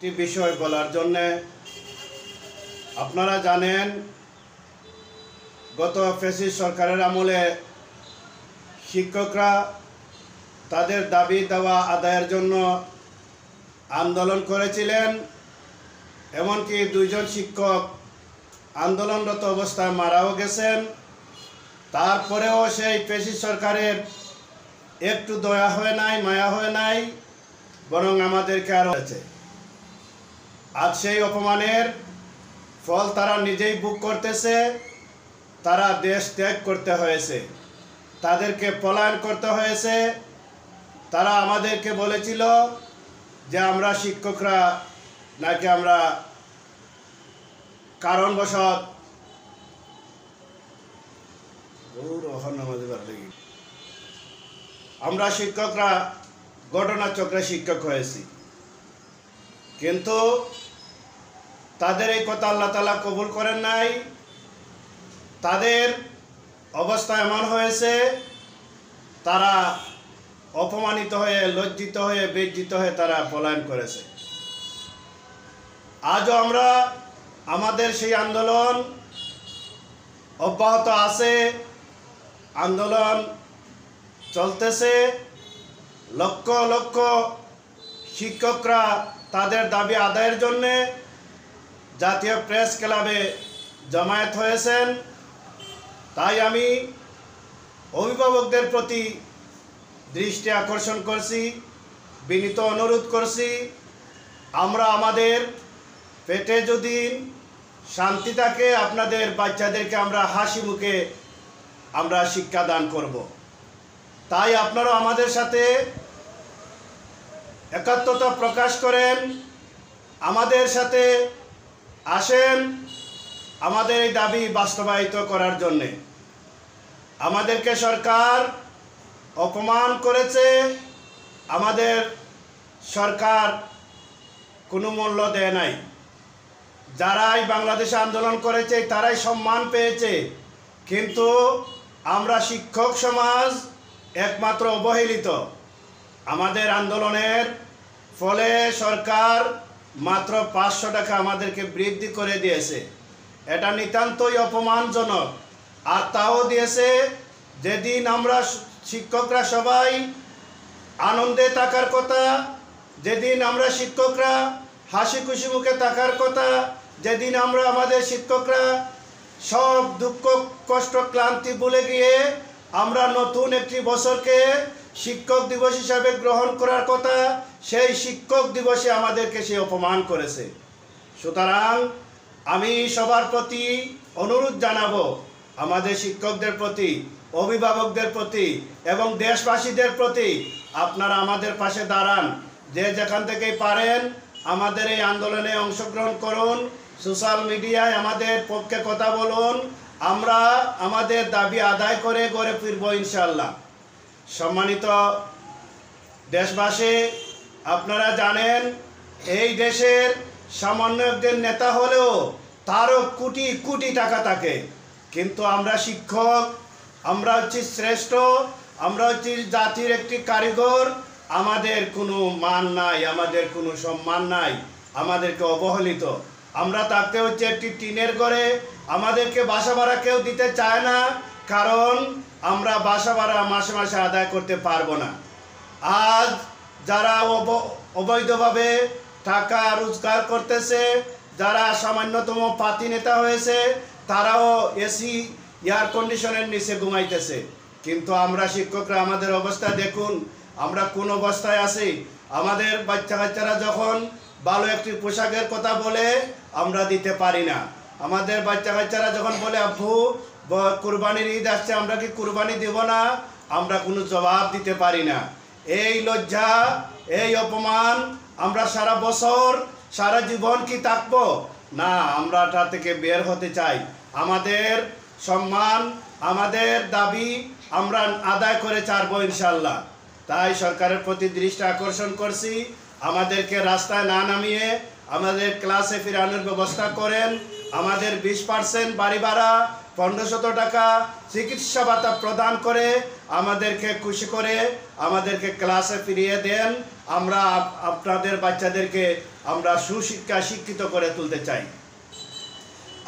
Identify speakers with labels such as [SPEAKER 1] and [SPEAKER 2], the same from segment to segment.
[SPEAKER 1] একটি বিষয় বলার জন্যে আপনারা জানেন গত ফ্যাসিস্ট সরকারের আমলে শিক্ষকরা তাদের দাবি দাওয়া আদায়ের জন্য আন্দোলন করেছিলেন। এমনকি দুইজন শিক্ষক আন্দোলনরত অবস্থায় মারাও গেছেন। তারপরেও সেই ফ্যাসিস্ট সরকারের একটু দয়া হয় নাই, মায়া হয় নাই, বরং আমাদেরকে আরও আছে। আজ সেই অপমানের ফল তারা নিজেই ভোগ করতেছে। তারা দেশ ত্যাগ করতে হয়েছে, তাদেরকে পলায়ন করতে হয়েছে। তারা আমাদেরকে বলেছিল যে আমরা শিক্ষকরা নাকি আমরা কারণবশত আমরা শিক্ষকরা ঘটনাচক্রে শিক্ষক হয়েছি। কিন্তু তাদের এই কথা আল্লাহ তাআলা কবুল করেন নাই। তাদের অবস্থা এমন হয়েছে, তারা অপমানিত হয়ে, লজ্জিত হয়ে, বেজ্জিত হয়ে তারা পলায়ন করেছে। আজও আমরা আমাদের সেই আন্দোলন অব্যাহত আছে, আন্দোলন চলতেছে। লক্ষ লক্ষ শিক্ষকরা তাদের দাবি আদায়ের জন্যে জাতীয় প্রেস ক্লাবে জমায়েত হয়েছেন। তাই আমি অভিভাবকদের প্রতি দৃষ্টি আকর্ষণ করছি, বিনীত অনুরোধ করছি, আমরা আমাদের পেটে যদি শান্তি থাকে, আপনাদের বাচ্চাদেরকে আমরা হাসি মুখে আমরা শিক্ষাদান করব। তাই আপনারা আমাদের সাথে একাত্মতা প্রকাশ করেন, আমাদের সাথে আসেন আমাদের এই দাবি বাস্তবায়িত করার জন্যে। আমাদেরকে সরকার অপমান করেছে, আমাদের সরকার কোনো মূল্য দেয় নাই। যারাই বাংলাদেশে আন্দোলন করেছে তারাই সম্মান পেয়েছে, কিন্তু আমরা শিক্ষক সমাজ একমাত্র অবহেলিত। আমাদের আন্দোলনের ফলে সরকার মাত্র 500 টাকা আমাদেরকে বৃদ্ধি করে দিয়েছে। এটা নিতান্তই অপমানজনক। আর তাও দিয়েছে যেদিন আমরা শিক্ষকরা সবাই আনন্দে থাকার কথা, যেদিন আমরা শিক্ষকরা হাসি খুশি মুখে থাকার কথা, যেদিন আমরা আমাদের শিক্ষকরা সব দুঃখ কষ্ট ক্লান্তি ভুলে গিয়ে আমরা নতুন একটি বছরকে শিক্ষক দিবস হিসাবে গ্রহণ করার কথা, সেই শিক্ষক দিবসে আমাদেরকে সে অপমান করেছে। সুতরাং আমি সবার প্রতি অনুরোধ জানাবো, আমাদের শিক্ষকদের প্রতি, অভিভাবকদের প্রতি এবং দেশবাসীদের প্রতি, আপনারা আমাদের পাশে দাঁড়ান। যে যেখান থেকেই পারেন আমাদের এই আন্দোলনে অংশগ্রহণ করুন, সোশ্যাল মিডিয়ায় আমাদের পক্ষে কথা বলুন। আমরা আমাদের দাবি আদায় করে গড়ে ফিরব ইনশাআল্লাহ। সম্মানিত দেশবাসী, আপনারা জানেন এই দেশের সামান্য একজন নেতা হলেও তারও কোটি কোটি টাকা থাকে, কিন্তু আমরা শিক্ষক, আমরা হচ্ছি শ্রেষ্ঠ, আমরা হচ্ছি জাতির একটি কারিগর। আমাদের কোনো মান নাই, আমাদের কোনো সম্মান নাই, আমাদেরকে অবহেলিত। আমরা থাকতে হচ্ছে একটি টিনের ঘরে, আমাদেরকে বাসা ভাড়া কেউ দিতে চায় না, কারণ আমরা বাসা ভাড়া মাসে মাসে আদায় করতে পারবো না। আজ যারা অবৈধভাবে টাকা রোজগার করতেছে, যারা সামান্যতম পাতি নেতা হয়েছে, তারাও এসি এয়ার কন্ডিশনের নিচে ঘুমাইতেছে। কিন্তু আমরা শিক্ষকরা আমাদের অবস্থা দেখুন, আমরা কোন অবস্থায় আছি। আমাদের বাচ্চারা যখন ভালো একটি পোশাকের কথা বলে আমরা দিতে পারি না। আমাদের বাচ্চারা যখন বলে আব্বু কুরবানির ঈদ আসছে, আমরা কি কুরবানি দেব না, আমরা কোনো জবাব দিতে পারি না। এই লজ্জা, এই অপমান আমরা সারা বছর সারা জীবন কি থাকবো না, আমরা তা থেকে বের হতে চাই। আমাদের সম্মান, আমাদের দাবি আমরা আদায় করে ছাড়বো ইনশাআল্লাহ। তাই সরকারের প্রতি দৃষ্টি আকর্ষণ করছি, আমাদেরকে রাস্তায় না নামিয়ে আমাদের ক্লাসে ফিরানোর ব্যবস্থা করেন। আমাদের 20% বাড়ি ভাড়া 1500 টাকা চিকিৎসা ভাতা প্রদান করে আমাদেরকে খুশি করে আমাদেরকে ক্লাসে ফিরিয়ে দেন। আমরা আপনাদের বাচ্চাদেরকে আমরা সুশিক্ষা শিক্ষিত করে তুলতে চাই।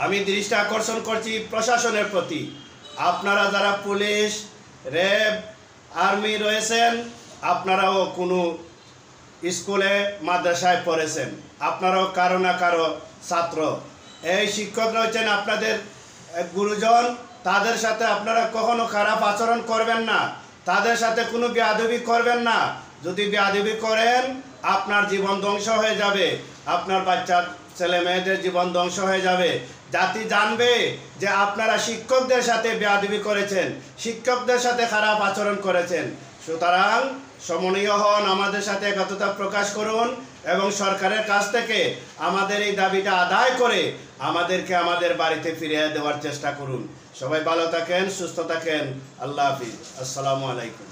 [SPEAKER 1] আমি দৃষ্টি আকর্ষণ করছি প্রশাসনের প্রতি, আপনারা যারা পুলিশ, র্যাব, আর্মি রয়েছেন, আপনারাও কোনো স্কুলে মাদ্রাসায় পড়েছেন, আপনারাও কারো না কারো ছাত্র। এই শিক্ষকরা হচ্ছেন আপনাদের গুরুজন, তাদের সাথে আপনারা কখনো খারাপ আচরণ করবেন না, তাদের সাথে কোনো বেয়াদবি করবেন না। যদি বেয়াদবি করেন আপনার জীবন ধ্বংস হয়ে যাবে, আপনার বাচ্চার ছেলে মেয়েদের জীবন ধ্বংস হয়ে যাবে। জাতি জানবে যে আপনারা শিক্ষকদের সাথে বেয়াদবি করেছেন, শিক্ষকদের সাথে খারাপ আচরণ করেছেন। সুতরাং সমন্বয় হন, আমাদের সাথে একতা প্রকাশ করুন এবং সরকারের কাছ থেকে আমাদের এই দাবিটা আদায় করে আমাদেরকে আমাদের বাড়িতে ফিরিয়ে দেওয়ার চেষ্টা করুন। সবাই ভালো থাকেন, সুস্থ থাকেন। আল্লাহ হাফিজ। আসসালামু আলাইকুম।